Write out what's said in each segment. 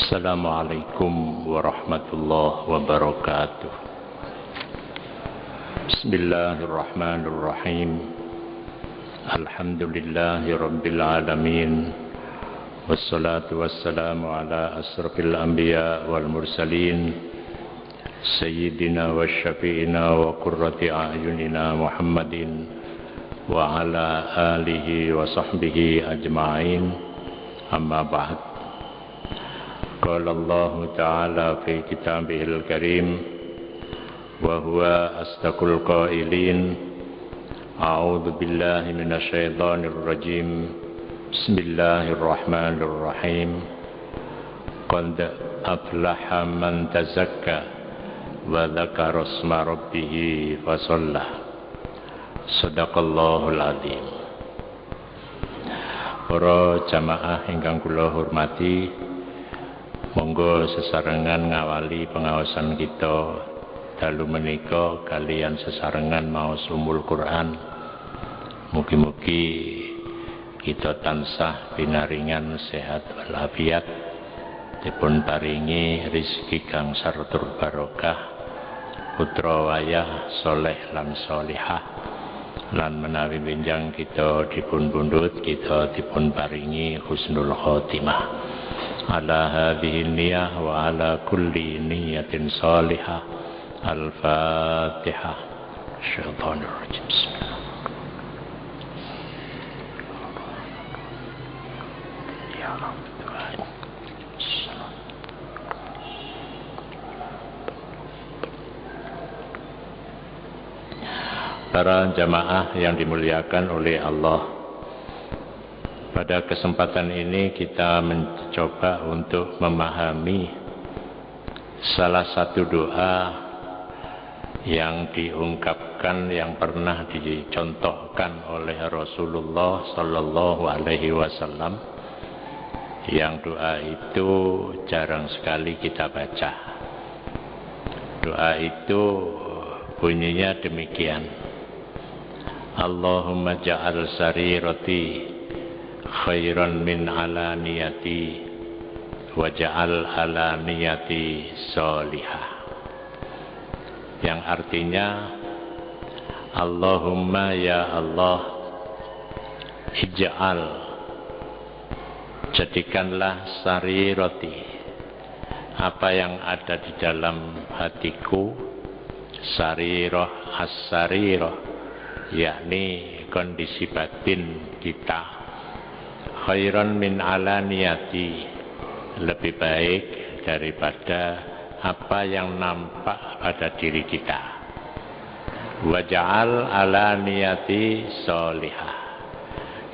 Assalamualaikum warahmatullahi wabarakatuh. Bismillahirrahmanirrahim. Alhamdulillahi rabbil alamin. Wassalatu wassalamu ala asrafil anbiya wal mursalin Sayyidina wa syafi'ina wa qurrati a'yunina Muhammadin wa ala alihi wa sahbihi ajma'in. Amma ba'd. Qala Allah Ta'ala fi kitabihil karim wa huwa asdaqul qailin. A'udzu billahi minasy syaithanir rajim. Bismillahirrahmanirrahim. Qad aflaha man tazakka wa dzakara isma rabbih fa shalla. Shadaqallahul adzim. Para jamaah ingkang kula hormati, monggo sesarengan ngawali pengawasan kita dalu menika kalian sesarengan maos umul Quran. Mugi-mugi kita tansah pinaringan sehat walafiat, dipun paringi rezeki kang sartur barokah, putra wayah soleh lan solihah, lan menawi benjang kita dipun pundhut, kita dipun paringi husnul khotimah. Ala hadhihi niyah wa ala kulli niyatin salihah. Al-Fatihah. Syaitanir rajim. Bismillah. Ya Allah. Para jamaah yang dimuliakan oleh Allah, pada kesempatan ini kita mencoba untuk memahami salah satu doa yang diungkapkan, yang pernah dicontohkan oleh Rasulullah Sallallahu Alaihi Wasallam, yang doa itu jarang sekali kita baca. Doa itu bunyinya demikian: Allahumma ja'al sarirati khairan min alaniyati waja'al alaniyati solihah. Yang artinya, Allahumma ya Allah, ij'al, jadikanlah sarirati, apa yang ada di dalam hatiku, sariroh as-sariroh, yakni kondisi batin kita, khairan min alaniyati, lebih baik daripada apa yang nampak pada diri kita, waja'al alaniyati solihah,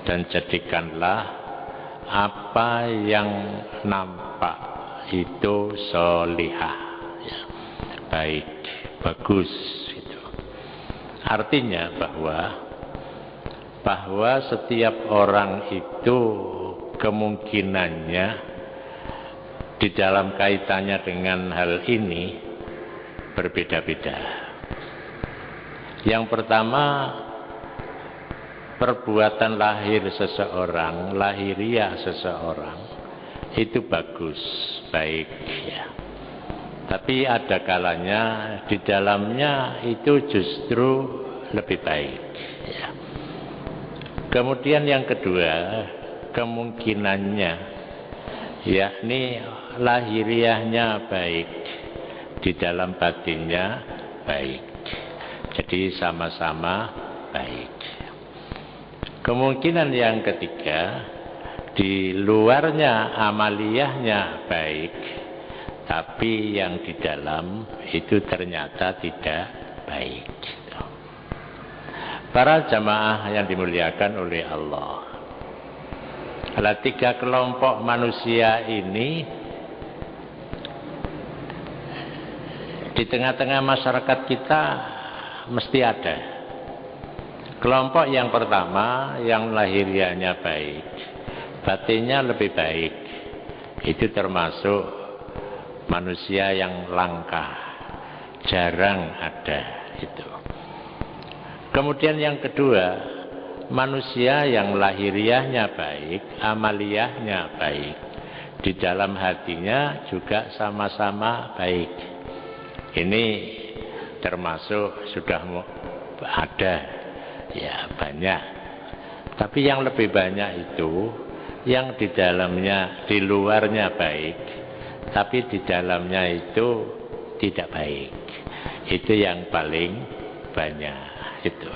dan jadikanlah apa yang nampak itu solihah, ya, baik, bagus itu. Artinya bahwa setiap orang itu kemungkinannya di dalam kaitannya dengan hal ini berbeda-beda. Yang pertama, perbuatan lahir seseorang, lahiriah seseorang itu bagus, baik, ya. Tapi ada kalanya di dalamnya itu justru lebih baik, ya. Kemudian yang kedua, kemungkinannya yakni lahiriahnya baik, di dalam batinnya baik. Jadi sama-sama baik. Kemungkinan yang ketiga, di luarnya amaliyahnya baik, tapi yang di dalam itu ternyata tidak baik. Para jamaah yang dimuliakan oleh Allah, ada tiga kelompok manusia ini di tengah-tengah masyarakat kita mesti ada. Kelompok yang pertama, yang lahiriahnya baik, batinnya lebih baik, itu termasuk manusia yang langka, jarang ada itu. Kemudian yang kedua, manusia yang lahiriahnya baik, amaliyahnya baik, di dalam hatinya juga sama-sama baik. Ini termasuk sudah ada ya banyak. Tapi yang lebih banyak itu yang di dalamnya, di luarnya baik, tapi di dalamnya itu tidak baik. Itu yang paling banyak itu.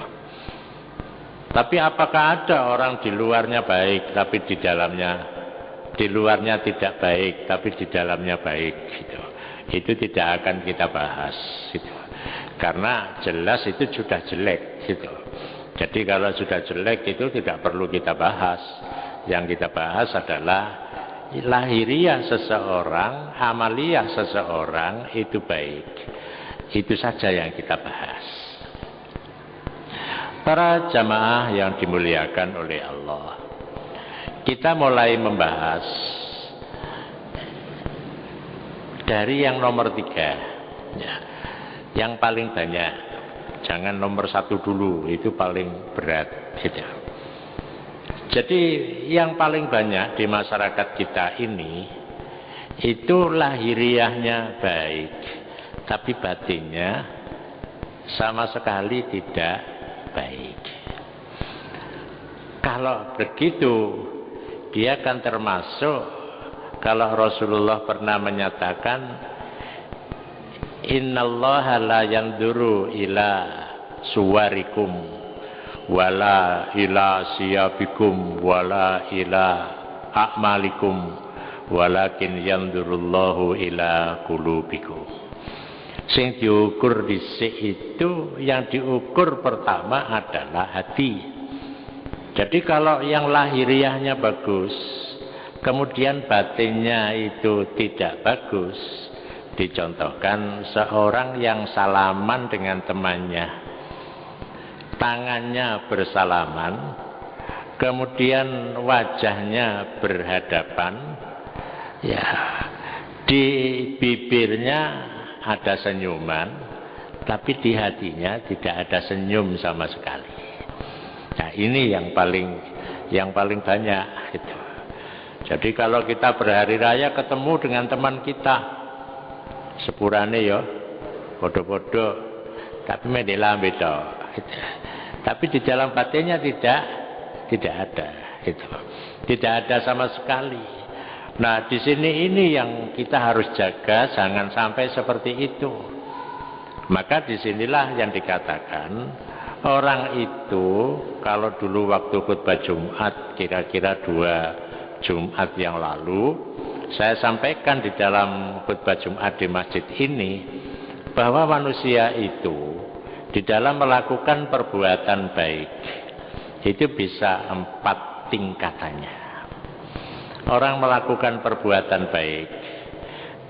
Tapi apakah ada orang di luarnya baik tapi di luarnya tidak baik tapi di dalamnya baik gitu. Itu tidak akan kita bahas gitu. Karena jelas itu sudah jelek gitu. Jadi kalau sudah jelek itu tidak perlu kita bahas. Yang kita bahas adalah lahiriah seseorang, amaliyah seseorang itu baik. Itu saja yang kita bahas. Para jamaah yang dimuliakan oleh Allah, kita mulai membahas dari yang nomor 3 ya, yang paling banyak. Jangan nomor 1 dulu, itu paling berat gitu. Jadi yang paling banyak di masyarakat kita ini itu lahiriahnya baik, tapi batinnya sama sekali tidak baik. Kalau begitu dia akan termasuk, kalau Rasulullah pernah menyatakan innallaha la yanzuru ila suwarikum wala ila siyabikum wala ila a'malikum walakin yanzurullahu ila qulubikum. Sing diukur dhisik itu, yang diukur pertama adalah hati. Jadi kalau yang lahiriahnya bagus, kemudian batinnya itu tidak bagus, dicontohkan seorang yang salaman dengan temannya, tangannya bersalaman, kemudian wajahnya berhadapan, ya, di bibirnya ada senyuman, tapi di hatinya tidak ada senyum sama sekali. Nah, ini yang paling banyak itu. Jadi kalau kita berhari raya ketemu dengan teman kita, sepurane ya, bodoh-bodoh, tapi medela beda. Tapi di dalam batinnya tidak ada, itu. Tidak ada sama sekali. Nah, di sini ini yang kita harus jaga, jangan sampai seperti itu. Maka disinilah yang dikatakan orang itu, kalau dulu waktu khutbah Jumat, kira-kira 2 Jumat yang lalu, saya sampaikan di dalam khutbah Jumat di masjid ini, bahwa manusia itu di dalam melakukan perbuatan baik itu bisa 4 tingkatannya. Orang melakukan perbuatan baik,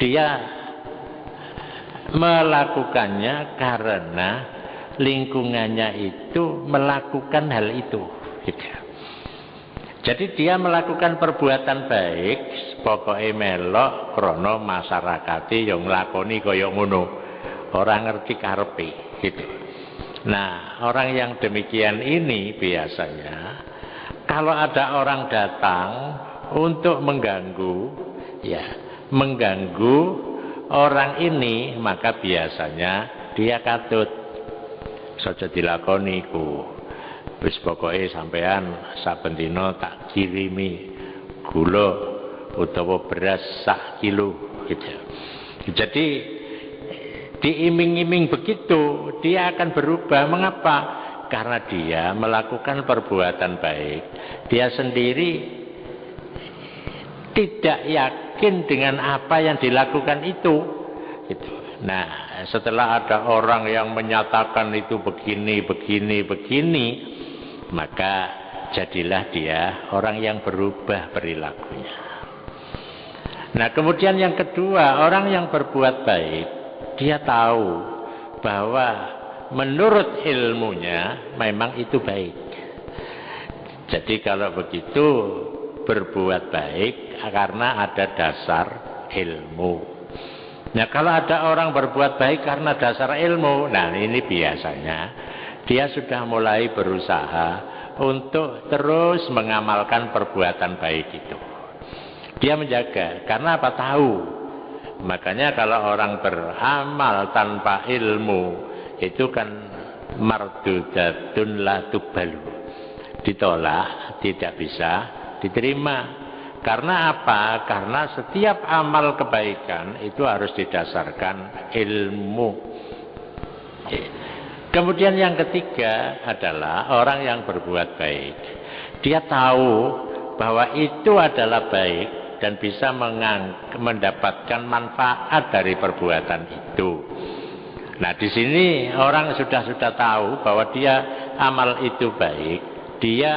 dia melakukannya karena lingkungannya itu melakukan hal itu. Jadi dia melakukan perbuatan baik, pokoknya melok krono masyarakati yang nglakoni kaya ngono. Orang ngerti karepe gitu. Nah, orang yang demikian ini biasanya kalau ada orang datang untuk mengganggu, ya, mengganggu orang ini, maka biasanya dia katut saja dilakoni ku. Wis pokoke sampean saben dina tak kirimi gula utawa beras 1 kilo gitu. Jadi diiming-iming begitu, dia akan berubah. Mengapa? Karena dia melakukan perbuatan baik. Dia sendiri tidak yakin dengan apa yang dilakukan itu. Gitu. Nah, setelah ada orang yang menyatakan itu begini, maka jadilah dia orang yang berubah perilakunya. Nah, kemudian yang kedua, orang yang berbuat baik, dia tahu bahwa menurut ilmunya memang itu baik. Jadi kalau begitu berbuat baik karena ada dasar ilmu. Nah, kalau ada orang berbuat baik karena dasar ilmu, nah ini biasanya dia sudah mulai berusaha untuk terus mengamalkan perbuatan baik itu. Dia menjaga, karena apa? Tahu. Makanya kalau orang beramal tanpa ilmu, itu kan mardudatun la tuqbalu, ditolak, tidak bisa diterima. Karena apa? Karena setiap amal kebaikan itu harus didasarkan ilmu. Kemudian yang ketiga adalah orang yang berbuat baik. Dia tahu bahwa itu adalah baik dan bisa mendapatkan manfaat dari perbuatan itu. Nah, di sini orang sudah tahu bahwa dia amal itu baik, dia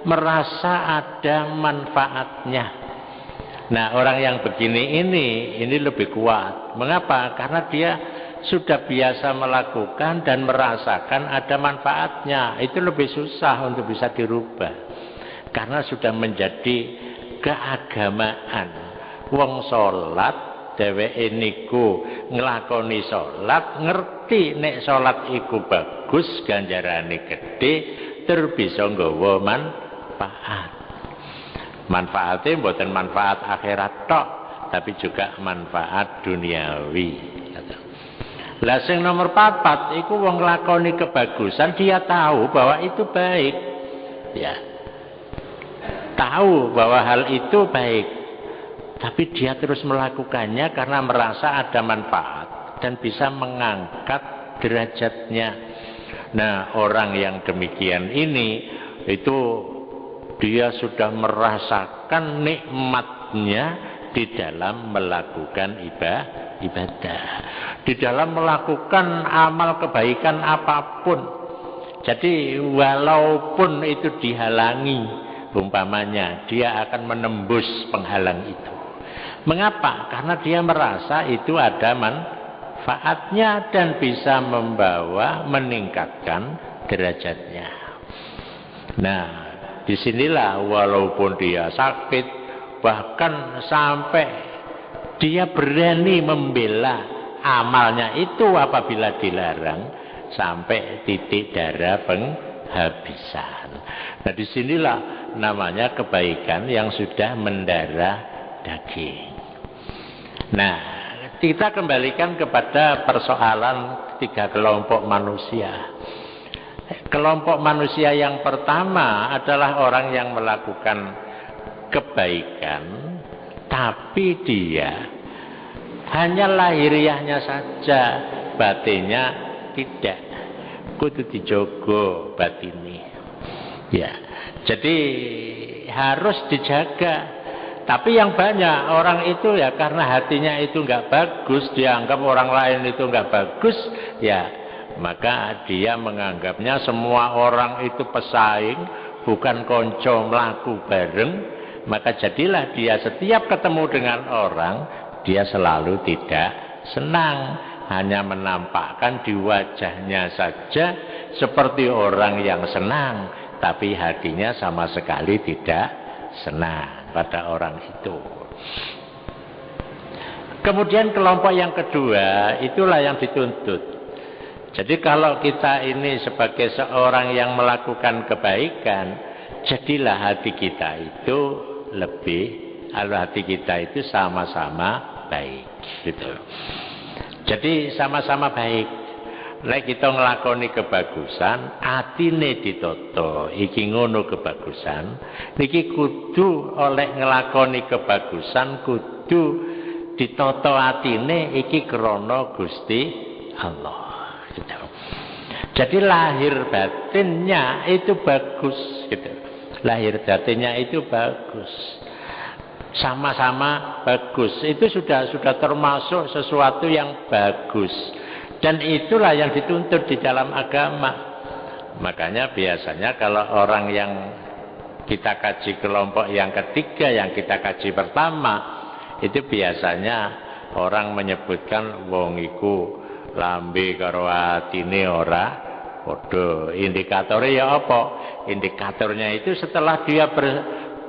merasa ada manfaatnya. Nah, orang yang begini ini lebih kuat. Mengapa? Karena dia sudah biasa melakukan dan merasakan ada manfaatnya. Itu lebih susah untuk bisa dirubah, karena sudah menjadi keagamaan. Wong salat dheweke niku nglakoni salat, ngerti nek salat iku bagus, ganjarane gedhe, tur bisa nggawa manfaat. Manfaatnya bukan manfaat akhirat tok, tapi juga manfaat duniawi. Lah sing nomor 4 iku wong nglakoni kebagusan, dia tahu bahwa itu baik. Ya. Tahu bahwa hal itu baik, tapi dia terus melakukannya karena merasa ada manfaat dan bisa mengangkat derajatnya. Nah, orang yang demikian ini itu dia sudah merasakan nikmatnya di dalam melakukan ibadah, di dalam melakukan amal kebaikan apapun. Jadi walaupun itu dihalangi, umpamanya dia akan menembus penghalang itu. Mengapa? Karena dia merasa itu ada manfaatnya dan bisa meningkatkan derajatnya. Nah, disinilah walaupun dia sakit, bahkan sampai dia berani membela amalnya itu apabila dilarang, sampai titik darah penghabisan. Nah, disinilah namanya kebaikan yang sudah mendarah daging. Nah, kita kembalikan kepada persoalan 3 kelompok manusia. Kelompok manusia yang pertama adalah orang yang melakukan kebaikan, tapi dia hanya lahiriahnya saja, batinnya tidak. Kudu dijogo batini. Ya, jadi harus dijaga. Tapi yang banyak orang itu ya karena hatinya itu nggak bagus, dianggap orang lain itu nggak bagus, ya maka dia menganggapnya semua orang itu pesaing, bukan konco mlaku bareng. Maka jadilah dia setiap ketemu dengan orang, dia selalu tidak senang, hanya menampakkan di wajahnya saja seperti orang yang senang, tapi hatinya sama sekali tidak senang pada orang itu. Kemudian kelompok yang kedua, itulah yang dituntut. Jadi kalau kita ini sebagai seorang yang melakukan kebaikan, jadilah hati kita itu hati kita itu sama-sama baik, gitu. Jadi sama-sama baik. Lek kita nglakoni kebagusan, atine ditata, iki ngono kebagusan. Niki kudu oleh nglakoni kebagusan kudu ditata atine iki krana Gusti Allah, gitu. Jadi lahir batinnya itu bagus, gitu. Lahir batinnya itu bagus. Sama-sama bagus. Itu sudah termasuk sesuatu yang bagus. Dan itulah yang dituntut di dalam agama. Makanya biasanya kalau orang yang kita kaji kelompok yang ketiga, yang kita kaji pertama, itu biasanya orang menyebutkan wong iku lambe karo atine ora padha. Indikatornya ya apa? Indikatornya itu setelah dia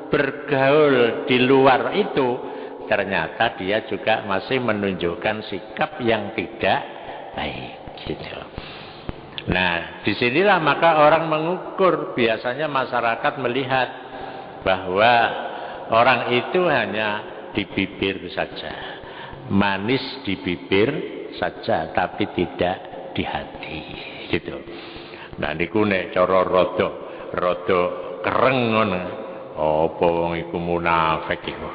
bergaul di luar itu, ternyata dia juga masih menunjukkan sikap yang tidak baik, gitu. Nah, disinilah maka orang mengukur. Biasanya masyarakat melihat bahwa Orang itu hanya di bibir saja, manis di bibir saja, tapi tidak di hati, gitu. Nah niku nek cara rada kereng ngono. Apa wong iku munafik iku.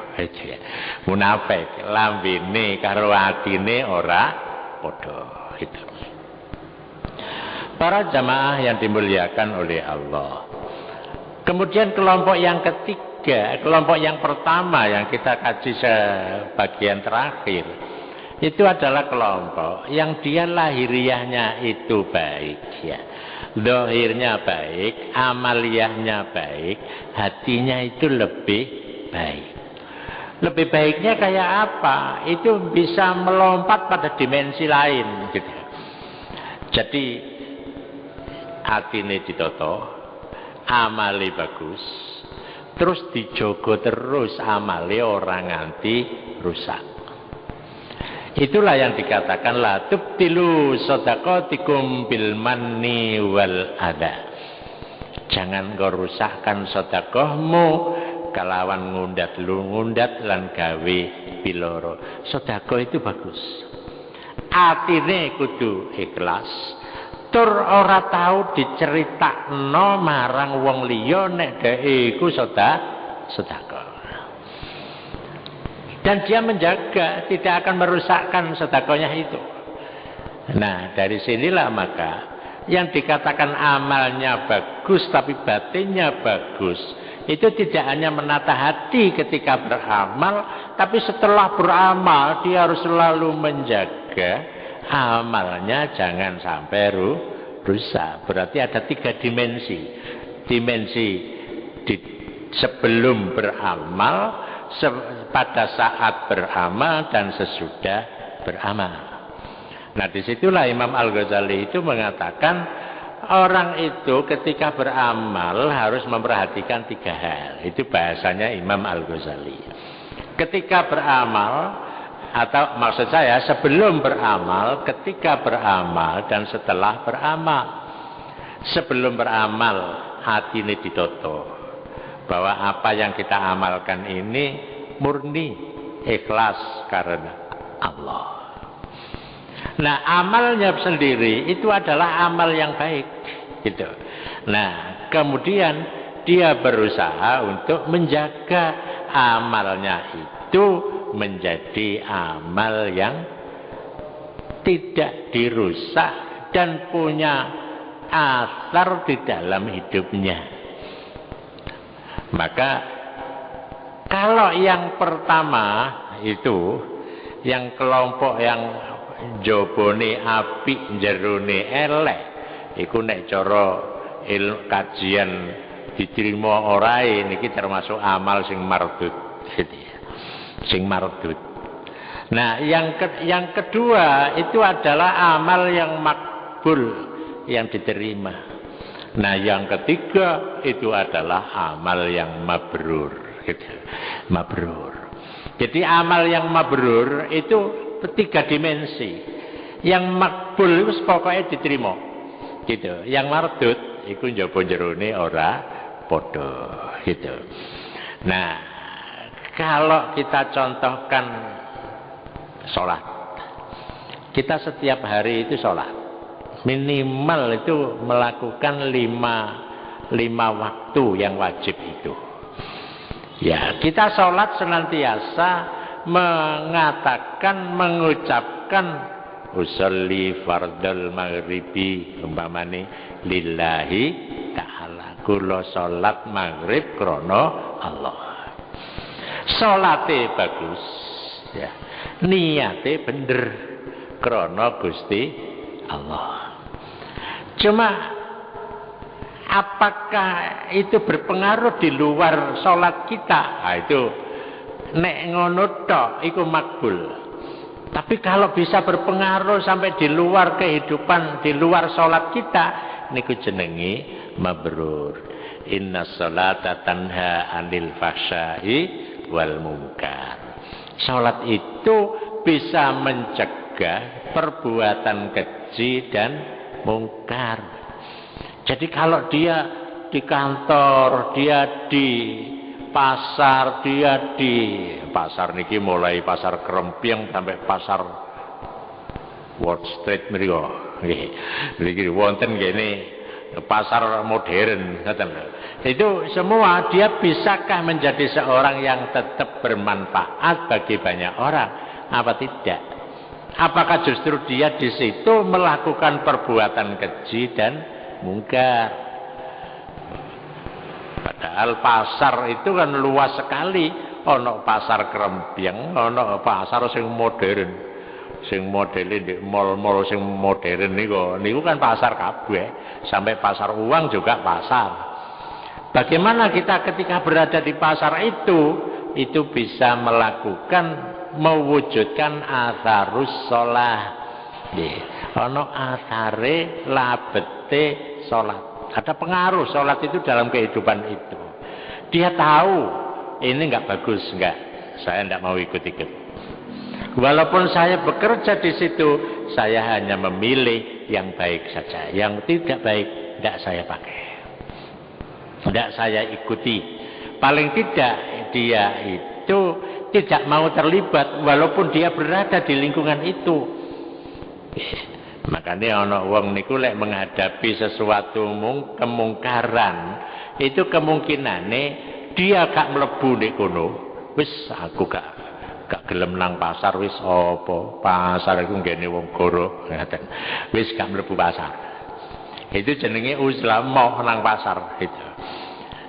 Munafik lambene karo atine ora padha, gitu. Para jamaah yang dimuliakan oleh Allah. Kemudian kelompok yang ketiga, kelompok yang pertama yang kita kaji sebagian terakhir, itu adalah kelompok yang dia lahiriahnya itu baik, ya. Zahirnya baik, amaliyahnya baik, hatinya itu lebih baik. Lebih baiknya kayak apa? Itu bisa melompat pada dimensi lain, gitu. Jadi atine ditoto, amali bagus, terus dijogo terus amali orang nganti rusak. Itulah yang dikatakan la tubtilu shadaqatikum bil manni wal adha. Jangan kau rusakkan sedekahmu kalawan ngundat lan gawe piloro. Sedekah itu bagus. Atine kudu ikhlas. Tur ora tahu diceritakno marang wong liya nek dhek iku sedekah. Dan dia menjaga, tidak akan merusakkan sedekahnya itu. Nah, dari sinilah maka yang dikatakan amalnya bagus tapi batinnya bagus, itu tidak hanya menata hati ketika beramal, tapi setelah beramal dia harus selalu menjaga amalnya jangan sampai rusak. Berarti ada 3 dimensi. Dimensi sebelum beramal, pada saat beramal, dan sesudah beramal. Nah, disitulah Imam Al-Ghazali itu mengatakan orang itu ketika beramal harus memperhatikan 3 hal. Itu bahasanya Imam Al-Ghazali. Ketika beramal, atau maksud saya sebelum beramal, ketika beramal, dan setelah beramal. Sebelum beramal, hati ini ditoto. Bahwa apa yang kita amalkan ini murni, ikhlas karena Allah. Nah, amalnya sendiri itu adalah amal yang baik, gitu. Nah, kemudian dia berusaha untuk menjaga amalnya itu menjadi amal yang tidak dirusak dan punya asar di dalam hidupnya. Maka kalau yang pertama itu, yang kelompok yang jobone apik jerone elek, iku nek cara kajian diterima ora niki termasuk amal sing mardud, sing mardud. Nah, yang kedua itu adalah amal yang makbul, yang diterima. Nah, yang ketiga itu adalah amal yang mabrur, gitu. Mabrur. Jadi amal yang mabrur itu 3 dimensi. Yang makbul itu pokoknya diterima, gitu. Yang mardud itu njaba jerone ora padha, gitu. Nah, kalau kita contohkan sholat, kita setiap hari itu sholat. Minimal itu melakukan 5 waktu yang wajib itu. Ya, kita sholat senantiasa mengatakan, mengucapkan usolli fardal maghribi umpamane lillahi ta'ala. Kula sholat maghrib krono Allah. Sholate bagus, ya. Niate bener krono Gusti Allah. Cuma apakah itu berpengaruh di luar sholat kita? Nah, itu nek ngono tok iku makbul. Tapi kalau bisa berpengaruh sampai di luar kehidupan, di luar sholat kita, niku jenengi mabrur. Inna sholata tanha anil fahsya'i wal munkar. Sholat itu bisa mencegah perbuatan keji dan mungkar. Jadi kalau dia di kantor, dia di pasar, dia di pasar niki mulai pasar Kremping sampai pasar Wall Street mriku. Nggih. Niki wonten ngene pasar modern ngoten lho. Itu semua dia bisakah menjadi seorang yang tetap bermanfaat bagi banyak orang apa tidak? Apakah justru dia di situ melakukan perbuatan keji dan mungkar? Padahal pasar itu kan luas sekali. Ono pasar Kremping, ono pasar sing modern. Sing modele di mall-mall sing modern niku kan pasar kabeh. Sampai pasar uang juga pasar. Bagaimana kita ketika berada di pasar itu bisa melakukan mewujudkan atharus sholah. Ono athare labete sholat. Ada pengaruh sholat itu dalam kehidupan itu. Dia tahu ini nggak bagus, nggak. Saya nggak mau ikut-ikut. Walaupun saya bekerja di situ, saya hanya memilih yang baik saja. Yang tidak baik tidak saya pakai, tidak saya ikuti. Paling tidak dia itu tidak mau terlibat walaupun dia berada di lingkungan itu. Makanya ana wong niku lek menghadapi sesuatu kemungkaran, itu kemungkinane dia gak mlebu nek kono. Wis aku gak gelem nang pasar wis apa? Pasar iku nggene wong goro ngaten. Wis gak mlebu pasar. Itu jenenge uzlah mau nang pasar itu.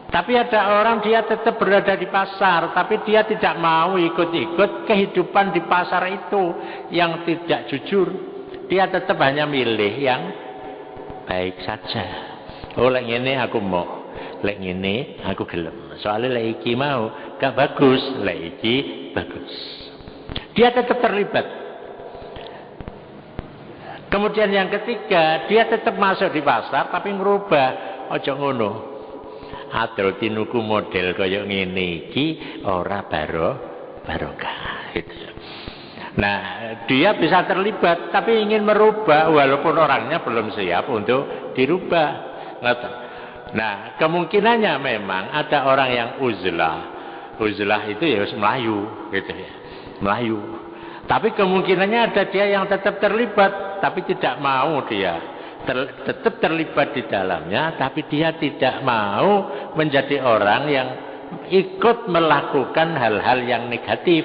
Tapi ada orang dia tetap berada di pasar, tapi dia tidak mau ikut-ikut kehidupan di pasar itu yang tidak jujur. Dia tetap hanya milih yang baik saja. Oh, lek ngene aku mau, lek ngene aku gelem. Soalnya lek iki mau gak bagus, lek iki bagus. Dia tetap terlibat. Kemudian yang ketiga, dia tetap masuk di pasar tapi ngerubah. Ojo ngono. Adroti nuku model kaya ngene iki ora barokah gitu. Nah, dia bisa terlibat tapi ingin merubah walaupun orangnya belum siap untuk dirubah. Nah, kemungkinannya memang ada orang yang uzlah. Uzlah itu ya Melayu gitu ya. Melayu. Tapi kemungkinannya ada dia yang tetap terlibat tapi tidak mau dia tetap terlibat di dalamnya, tapi dia tidak mau menjadi orang yang ikut melakukan hal-hal yang negatif.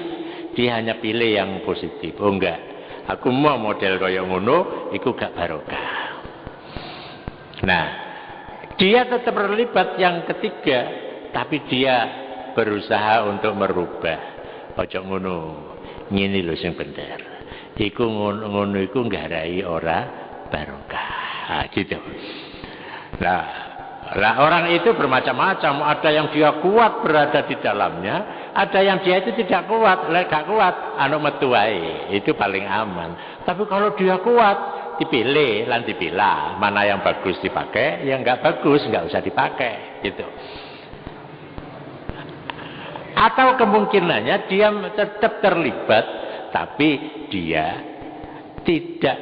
Dia hanya pilih yang positif. Oh enggak, aku mau model kaya ngono, iku gak barokah. Nah, dia tetap terlibat yang ketiga, tapi dia berusaha untuk merubah. Ojo ngono, ngene lho sing bener. Iku ngono iku nggarai ora barokah. Nah, gitu. Nah, orang itu bermacam-macam. Ada yang dia kuat berada di dalamnya, ada yang dia itu tidak kuat. Gak kuat, anu metu wae. Itu paling aman. Tapi kalau dia kuat, dipilih lan dipilah. Mana yang bagus dipakai, yang nggak bagus nggak usah dipakai. Gitu. Atau kemungkinannya dia tetap terlibat, tapi dia tidak.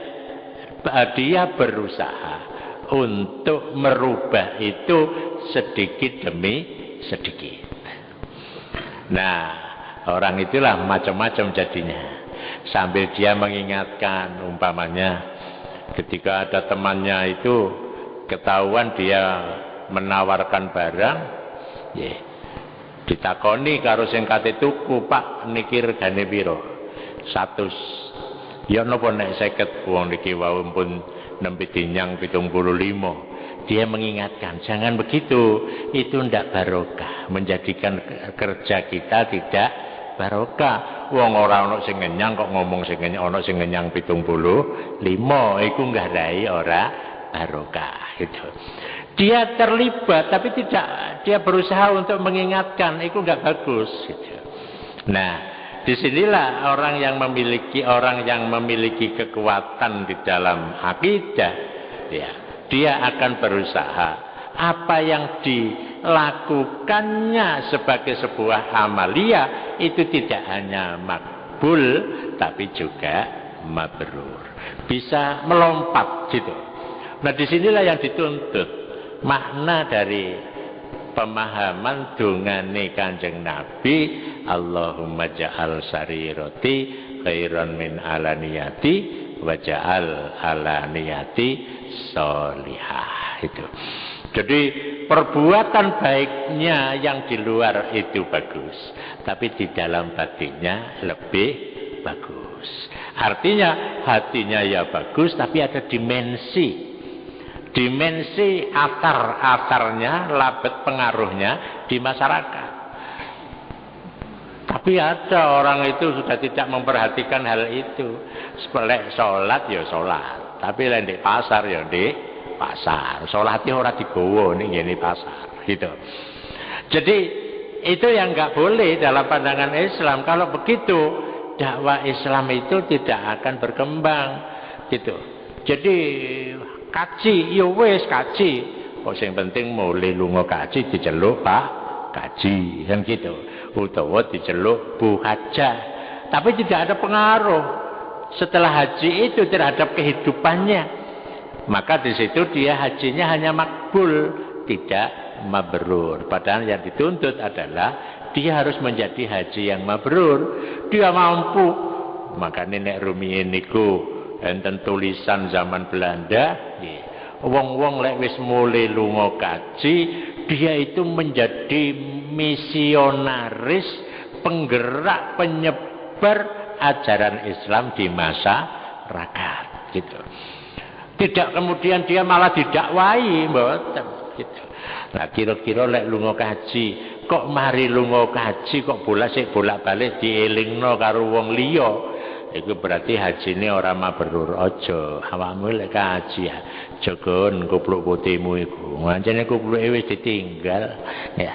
Dia berusaha untuk merubah itu sedikit demi sedikit. Nah, orang itulah macam-macam jadinya. Sambil dia mengingatkan, umpamanya ketika ada temannya itu ketahuan dia menawarkan barang, ya, ditakoni karo sing kate tuku, Pak niki regane piro? 100. Ya napa nek 50 wong niki wau pun nembe dinyang 75. Dia mengingatkan, jangan begitu, itu ndak barokah, menjadikan kerja kita tidak barokah. Wong ora ana sing ngenyang kok ngomong sing ngenyang, ana sing ngenyang 75, iku nggarai ora barokah itu. Dia terlibat tapi tidak, dia berusaha untuk mengingatkan, itu enggak bagus gitu. Nah, disinilah orang yang memiliki kekuatan di dalam akidah, ya, dia akan berusaha apa yang dilakukannya sebagai sebuah amalia itu tidak hanya makbul tapi juga mabrur, bisa melompat gitu. Nah, disinilah yang dituntut makna dari pemahaman dongane Kanjeng Nabi, Allahumma ja'al sarirati khairan min alaniyati wa ja'al alaniyati sholihah. Itu. Jadi perbuatan baiknya yang di luar itu bagus, tapi di dalam batinnya lebih bagus. Artinya hatinya ya bagus, tapi ada dimensi akar-akarnya, labet pengaruhnya di masyarakat. Tapi ada orang itu sudah tidak memperhatikan hal itu. Sepelek sholat ya sholat, tapi lain di pasar ya di pasar. Sholatnya orang digowo nih gini pasar gitu. Jadi itu yang nggak boleh dalam pandangan Islam. Kalau begitu dakwah Islam itu tidak akan berkembang gitu. Jadi kaji, ya wes kaji. Kok yang penting mulai lunga kaji diceluk Pak kaji kan gitu. Utawa diceluk Bu Hajah. Tapi tidak ada pengaruh setelah haji itu terhadap kehidupannya. Maka di situ dia hajinya hanya makbul, tidak mabrur. Padahal yang dituntut adalah dia harus menjadi haji yang mabrur. Dia mampu. Maka nenek rumiyin niku enten tulisan zaman Belanda, wong-wong lek wis mulai lunga kaji, dia itu menjadi misionaris, penggerak, penyebar ajaran Islam di masyarakat gitu. Tidak kemudian dia malah didakwahi, mboten gitu. Nah kira-kira lek lunga kaji, kok mari lunga kaji kok bolak-balik dielingno karo wong liya. Iku berarti hajine ora mabrur. Aja awakmu lek kaji ya jagon kupluk putihmu iku. Ngancene kupluke wis ditinggal ya.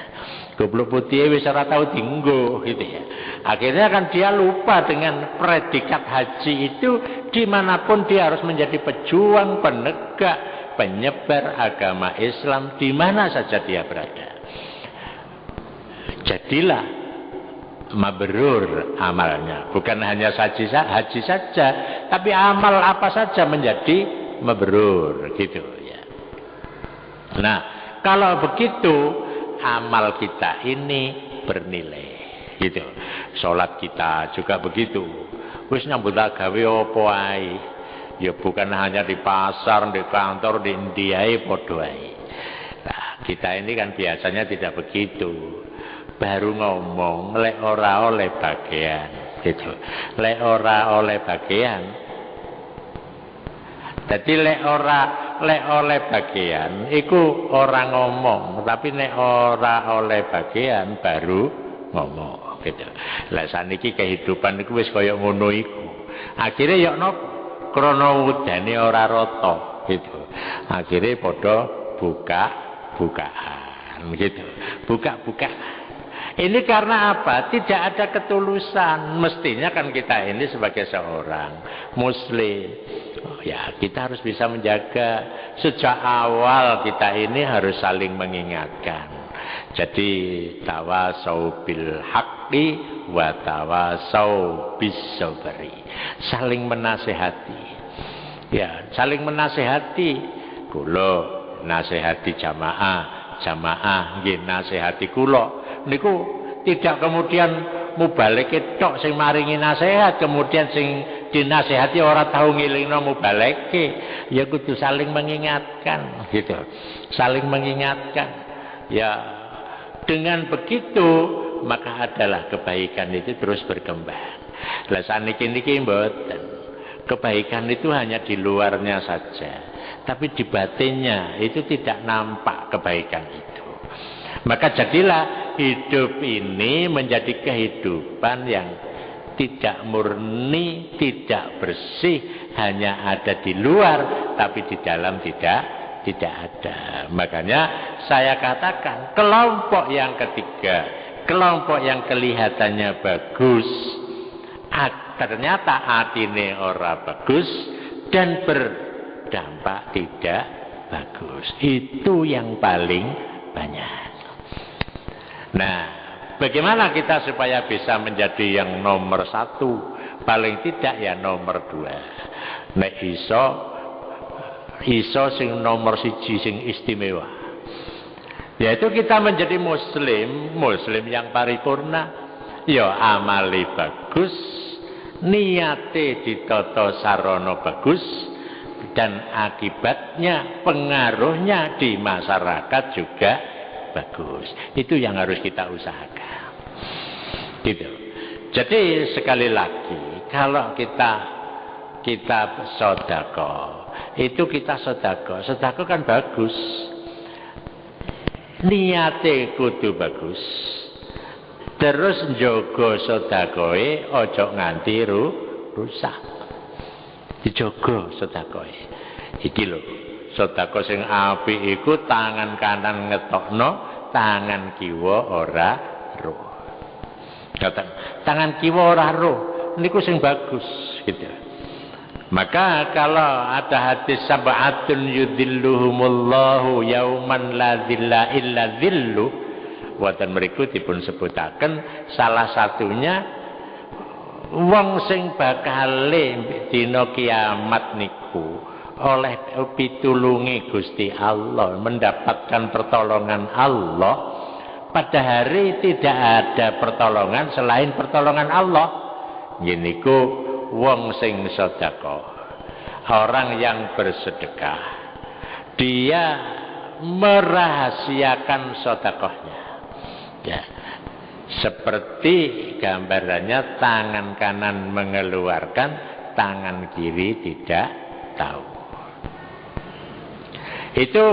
Kupluk putih wis ora tau dienggo gitu ya. Akhirnya kan dia lupa dengan predikat haji itu, dimanapun dia harus menjadi pejuang, penegak, penyebar agama Islam di mana saja dia berada. Jadilah mabrur amalnya, bukan hanya haji saja, tapi amal apa saja menjadi mabrur gitu ya. Nah, kalau begitu amal kita ini bernilai gitu. Salat kita juga begitu. Wis nyambut gawe apa ae. Ya bukan hanya di pasar, di kantor, di indiae padha ae. Nah, kita ini kan biasanya tidak begitu. Baru ngomong lek ora oleh bagian gitu. Lek ora oleh bagian. Jadi lek oleh bagian iku ora ngomong, tapi nek ora oleh bagian baru ngomong gitu. Lah saniki kehidupan iku wis kaya ngono iku. Akhire ya napa? Krana wedane ora rata gitu. Akhire padha buka-bukaan gitu. Buka-bukaan. Ini karena apa? Tidak ada ketulusan. Mestinya kan kita ini sebagai seorang muslim, ya kita harus bisa menjaga. Sejak awal kita ini harus saling mengingatkan. Jadi tawasau bil haqqi wa tawasau bis sabri. Saling menasehati. Ya, saling menasehati. Kula nasehati jamaah nggih nasehati kula. Niku tidak kemudian mubaleke tok sing maringi nasihat, kemudian sing dinasehati ora tahu ngilingno mubaleke. Ya kudu saling mengingatkan gitu. Saling mengingatkan. Ya dengan begitu maka adalah kebaikan itu terus berkembang. Lah saniki niki mboten. Kebaikan itu hanya di luarnya saja, tapi di batinnya itu tidak nampak kebaikan itu. Maka jadilah hidup ini menjadi kehidupan yang tidak murni, tidak bersih, hanya ada di luar, tapi di dalam tidak ada. Makanya saya katakan kelompok yang ketiga, kelompok yang kelihatannya bagus, ternyata atine ora bagus dan berdampak tidak bagus. Itu yang paling banyak. Nah, bagaimana kita supaya bisa menjadi yang nomor satu? Paling tidak ya nomor dua. Nek iso sing nomor siji sing istimewa. Yaitu kita menjadi muslim yang paripurna. Ya amali bagus, niate ditata sarana bagus, dan akibatnya, pengaruhnya di masyarakat juga bagus. Itu yang harus kita usahakan. Gitu. Jadi sekali lagi, kalau kita sedekah, itu kita sedekah kan bagus. Niate kudu bagus. Terus njogo sedekahe aja nganti rusak. Dijogo sedekahe. Iki lho, sedekah sing apik iku tangan kanan ngetokno, tangan kiwa ora roh. Tangan kiwa ora roh niku sing bagus gitu. Maka kalau ada hadis sab'atun yudhilluhumullahu yauman la dhilla illa dhillu, wonten mriku dipun sebutaken salah satunya wong sing bakale dina kiamat niku oleh pitulunge Gusti Allah, mendapatkan pertolongan Allah. Pada hari tidak ada pertolongan selain pertolongan Allah. Yeniku wong sing sedekah, orang yang bersedekah, dia merahasiakan sedekahnya. Ya, seperti gambarannya tangan kanan mengeluarkan, tangan kiri tidak tahu. Itu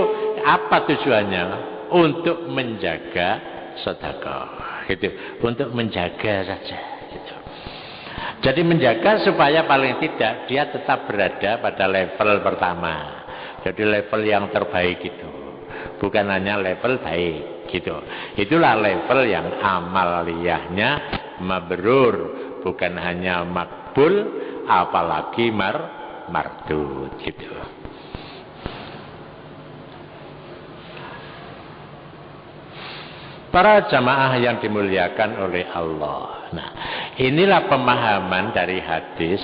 apa tujuannya? Untuk menjaga sedekah, gitu. Untuk menjaga saja, gitu. Jadi menjaga supaya paling tidak dia tetap berada pada level pertama. Jadi level yang terbaik itu, bukan hanya level baik, gitu. Itulah level yang amaliyahnya mabrur, bukan hanya makbul, apalagi mardud, gitu. Para jamaah yang dimuliakan oleh Allah. Nah, inilah pemahaman dari hadis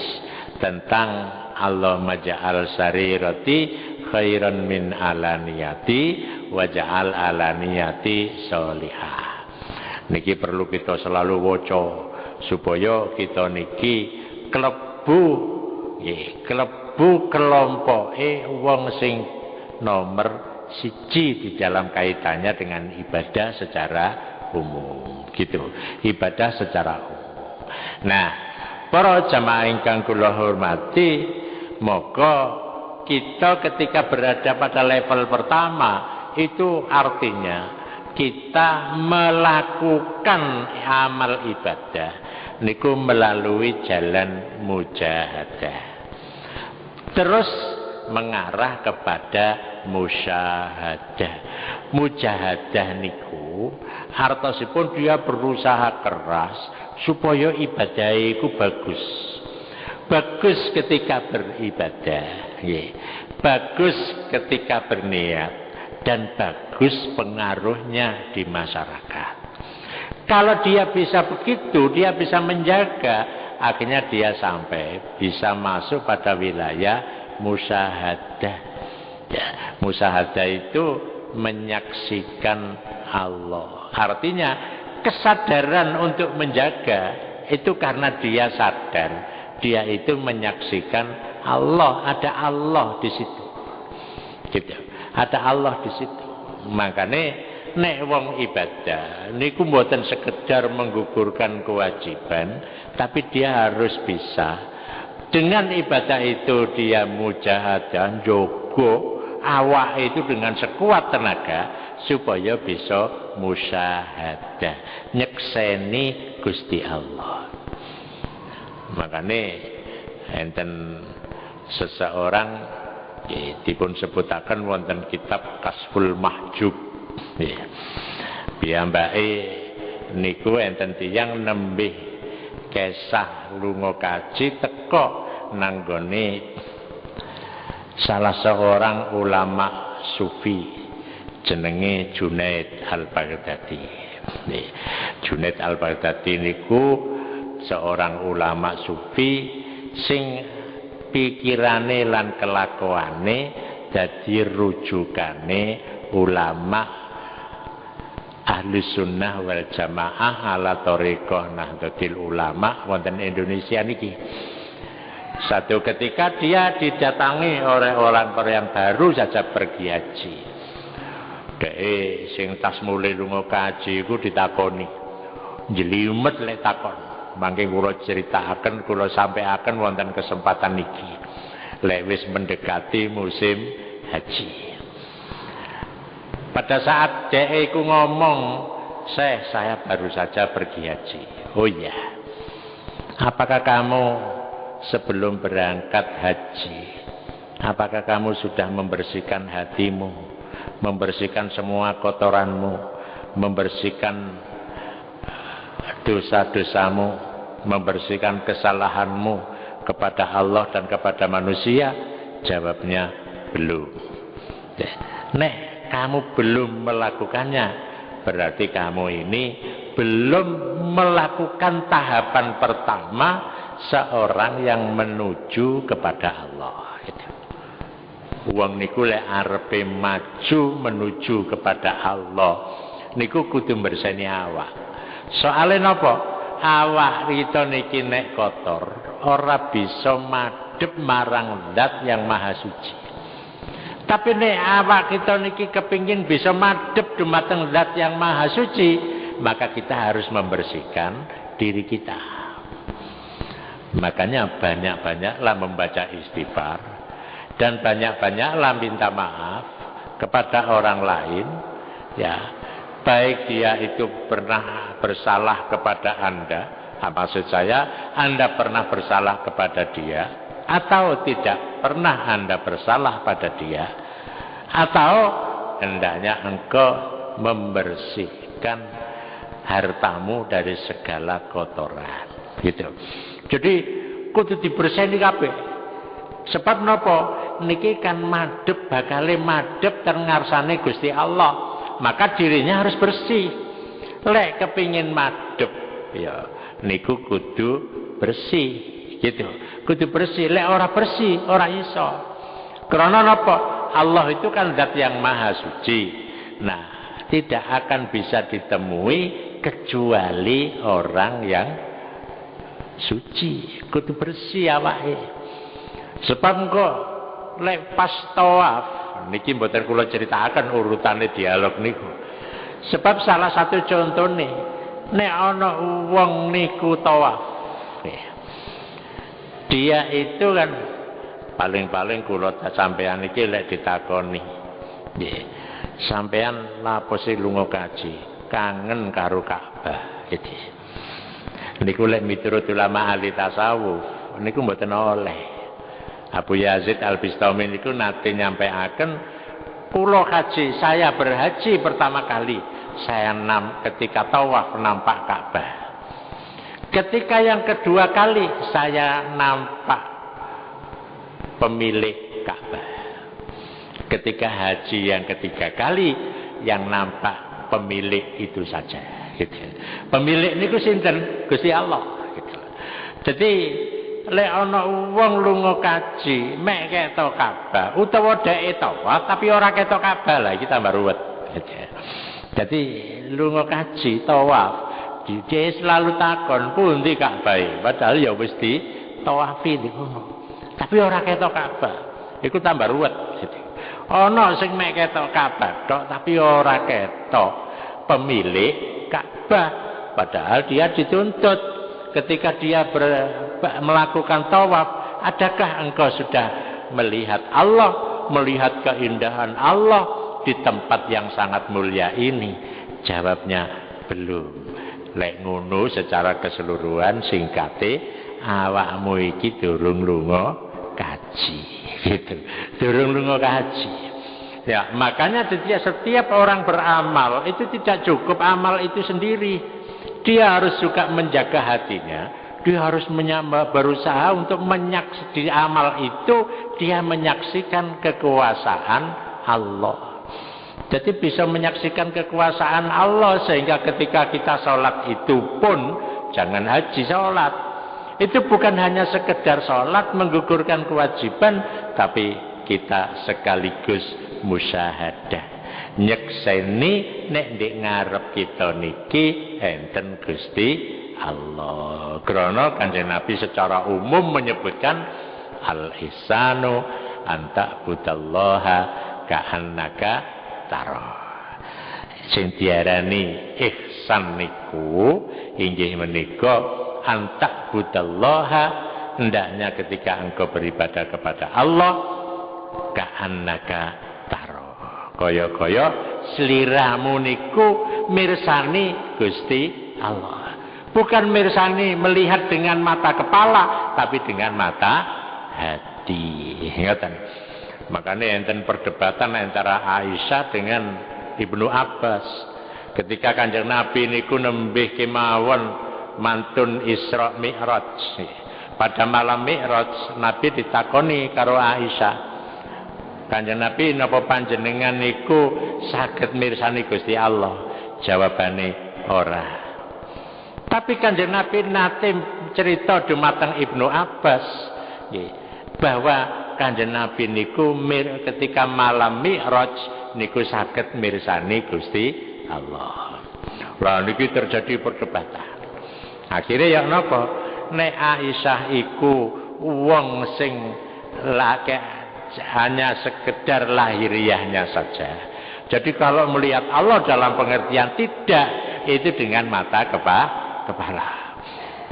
tentang Allahumma ja'al sarirati khairan min alaniyati wa ja'al alaniyati sholihah. Niki perlu kita selalu waca supaya kita niki klebu kelompoke wong sing nomor siji di dalam kaitannya dengan ibadah secara umum, gitu. Ibadah secara umum. Nah, para jamaah ingkang kula hormati, maka kita ketika berada pada level pertama itu artinya kita melakukan amal ibadah niku melalui jalan mujahadah. Terus mengarah kepada musyahadah. Mujahadah niku artosipun dia berusaha keras supaya ibadah iku bagus. Bagus ketika beribadah, bagus ketika berniat, dan bagus pengaruhnya di masyarakat. Kalau dia bisa begitu, dia bisa menjaga, akhirnya dia sampai bisa masuk pada wilayah musyahadah. Ya, musyahadah itu menyaksikan Allah. Artinya kesadaran untuk menjaga itu karena dia sadar, dia itu menyaksikan Allah, ada Allah di situ. Gitu. Ada Allah di situ. Makanya nek wong ibadah niku mboten sekedar menggugurkan kewajiban, tapi dia harus bisa dengan ibadah itu dia mujahadah, jogo awak itu dengan sekuat tenaga supaya bisa musyahadah, nyekseni Gusti Allah. Makanya enten seseorang dipun sebutaken wonten kitab Kasful Mahjub. Piyambake niku enten tiyang nembih kesah lunga kaji teko nanggone salah seorang ulama sufi jenenge Junaid Al-Baghdadi. Junaid Al-Baghdadi niku seorang ulama sufi sing pikirane lan kelakuane dadi rujukane ulama Ahli Sunnah wal Jamaah ala thariqah Nahdlatul Ulama wonten Indonesia niki. Satu ketika dia didatangi oleh orang yang baru saja pergi haji. Sing tas mulai lunga kaji iku ditakoni. Jelimet lek takon. Mangke kula critakaken, kula sampaiaken wonten kesempatan niki. Lek wis mendekati musim haji. Pada saat dhek iku ngomong, saya baru saja pergi haji." "Oh iya. Apakah kamu sebelum berangkat haji, apakah kamu sudah membersihkan hatimu, membersihkan semua kotoranmu, membersihkan dosa-dosamu, membersihkan kesalahanmu kepada Allah dan kepada manusia?" Jawabnya, "Belum." Nek kamu belum melakukannya, berarti kamu ini belum melakukan tahapan pertama seorang yang menuju kepada Allah. Wong niku lek arepe maju menuju kepada Allah niku kudu berseni awak. Soale napa? Awak kita niki nek kotor ora bisa madhep marang Zat yang Maha Suci. Tapi nek awak kita niki kepingin bisa madhep dumateng Zat yang Maha Suci, maka kita harus membersihkan diri kita. Makanya banyak-banyaklah membaca istighfar dan banyak-banyaklah minta maaf kepada orang lain, ya. Baik dia itu pernah bersalah kepada Anda, maksud saya Anda pernah bersalah kepada dia, atau tidak pernah Anda bersalah pada dia, atau hendaknya engkau membersihkan hartamu dari segala kotoran, gitu. Jadi kudu dibersihkan kabeh. Sebab napa? Niki kan madhep bakale madhep teng ngarsane Gusti Allah. Maka dirinya harus bersih. Lek kepingin madhep, ya niku kudu bersih, gitu. Kudu bersih. Lek ora bersih, ora iso. Karena napa? Allah itu kan Zat yang Maha Suci. Nah, tidak akan bisa ditemui kecuali orang yang suci. Kudu bersih awake. Sebab kok lek pas tawaf niki mboten kula critakaken urutane dialog niku. Sebab salah satu contone nek ana wong niku tawaf, dia itu kan paling-paling kula sampeyan iki lek ditakoni, nggih, sampeyan lapo sih lunga kaji? Kangen karo Ka'bah, gitu. Niku lek miturut ulama ahli tasawuf niku mboten oleh. Abu Yazid Al-Bistami niku nate nyampaiaken, kula haji, saya berhaji pertama kali saya ketika tawaf nampak Ka'bah. Ketika yang kedua kali saya nampak pemilik Ka'bah. Ketika haji yang ketiga kali yang nampak pemilik itu saja, gitu. Pemilik niku sinten? Gusti Allah, gitu. Jadi lek ana wong lunga kaji mek ketok Ka'bah utawa dhek tawaf tapi ora ketok Ka'bah, lah iki tambah ruwet. Jadi lunga kaji tawaf dia selalu takon pundi Ka'bah, padahal ya wis di tawafi niku. Tapi ora ketok Ka'bah. Iku tambah ruwet. Ana sing mek ketok Ka'bah tok tapi ora ketok pemilik Ka'bah, padahal dia dituntut ketika dia melakukan tawaf, adakah engkau sudah melihat Allah, melihat keindahan Allah di tempat yang sangat mulia ini? Jawabnya, belum. Lek ngono secara keseluruhan singkate awakmu iki durung lunga kaji, gitu. Durung lunga kaji. Ya, makanya setiap orang beramal itu tidak cukup amal itu sendiri. Dia harus juga menjaga hatinya. Dia harus berusaha untuk menyaksikan di amal itu, dia menyaksikan kekuasaan Allah. Jadi bisa menyaksikan kekuasaan Allah sehingga ketika kita sholat itu pun jangan haji sholat. Itu bukan hanya sekedar sholat menggugurkan kewajiban, tapi kita sekaligus musyahadah. nyekseni nek ndek ngarep kita niki enten Gusti Allah. Krana Kanjeng Nabi secara umum menyebutkan al-ihsanu anta budallaha ka'annaka tara. Sing diarani ihsan niku inggih menika anta budallaha, hendaknya ketika engkau beribadah kepada Allah ka'annaka tara, kaya-kaya sliramu niku mirsani Gusti Allah. Bukan mirsani melihat dengan mata kepala, tapi dengan mata hati. Ingatan. Makanya enten perdebatan antara Aisyah dengan Ibnu Abbas. Ketika Kanjeng Nabi niku nembih kemawon mantun Isra Mi'raj. Pada malam Mi'raj Nabi ditakoni karo Aisyah, Kanjeng Nabi napa panjenengan niku saged mirsani Gusti Allah? Jawabane ora. Tapi Kanjeng Nabi nate cerita dumateng Ibnu Abbas bahwa Kanjeng Nabi niku ketika malam Mi'raj niku saged mirsani Gusti Allah. Lah niki terjadi perdebatan. Akhirnya ya napa? Nek Aisyah iku wong sing lake hanya sekedar lahiriahnya saja. Jadi kalau melihat Allah dalam pengertian tidak, itu dengan mata kepala.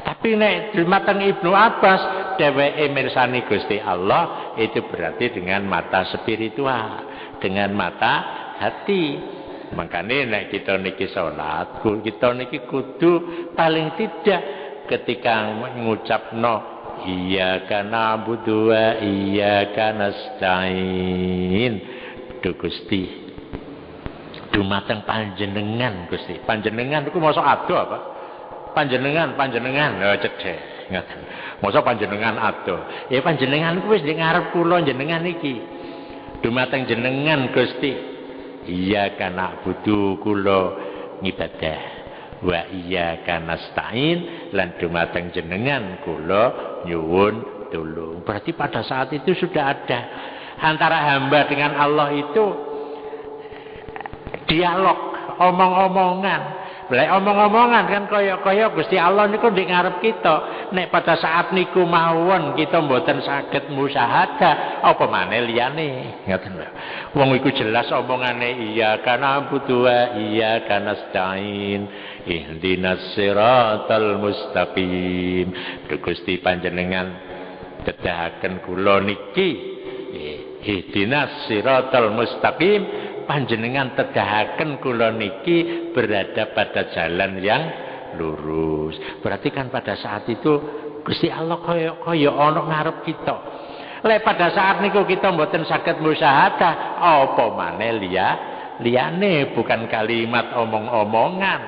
Tapi nek dumateng Ibnu Abbas dheweke mirsani Gusti Allah, itu berarti dengan mata spiritual, dengan mata hati. Makanya nek kita niki salat, kita niki kudu paling tidak ketika mengucapno iyyaka na'budu wa iyyaka nasta'in, duh Gusti dumateng panjenengan Gusti. Panjenengan iku mosok ado apa? Panjenengan cedhek ngoten. Mosok panjenengan ado. Ya panjenengan iku wis ngarep kula jenengan iki. Dumateng jenengan Gusti. Iyyaka na'budu, kula ngibadah, wa iyyaka nasta'in, lan dumateng jenengan kula nyuwun tulung. Berarti pada saat itu sudah ada antara hamba dengan Allah itu dialog, omong-omongan. Lah omong-omongan kan kaya-kaya Gusti Allah niku ndek ngarep kita. Nek pada saat niku mawon kita mboten saged musyahadah, apa maneh liyane. Ngoten lho. Wong iku jelas omongane iyyaka na'budu wa iyyaka nasta'in. Ihdinas siratal mustaqim. Duh Gusti panjenengan dedahaken kula niki. Ihdinas siratal mustaqim. Panjenengan tedahaken kula niki berada pada jalan yang lurus. Berarti kan pada saat itu Gusti Allah kaya ana ngarep kita. Lek pada saat niku kita mboten saged musyahadah, apa maneh liyane bukan kalimat omong-omongan.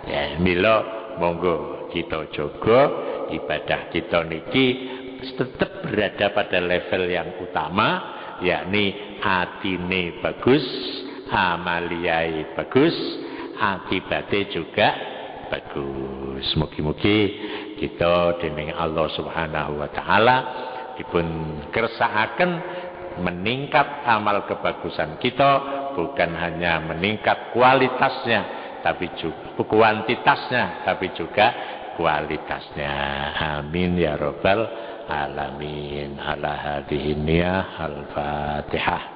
Ya mila monggo kita jaga ibadah kita niki tetap berada pada level yang utama, yakni atine bagus, amaliyai bagus, akibate juga bagus. Mugi-mugi kita dening Allah Subhanahu wa taala dipun kersakaken meningkat amal kebagusan kita, bukan hanya meningkat kualitasnya tapi juga kuantitasnya, tapi juga kualitasnya. Amin ya rabbal alamin. Ala hadhihi niyah al-Fatihah.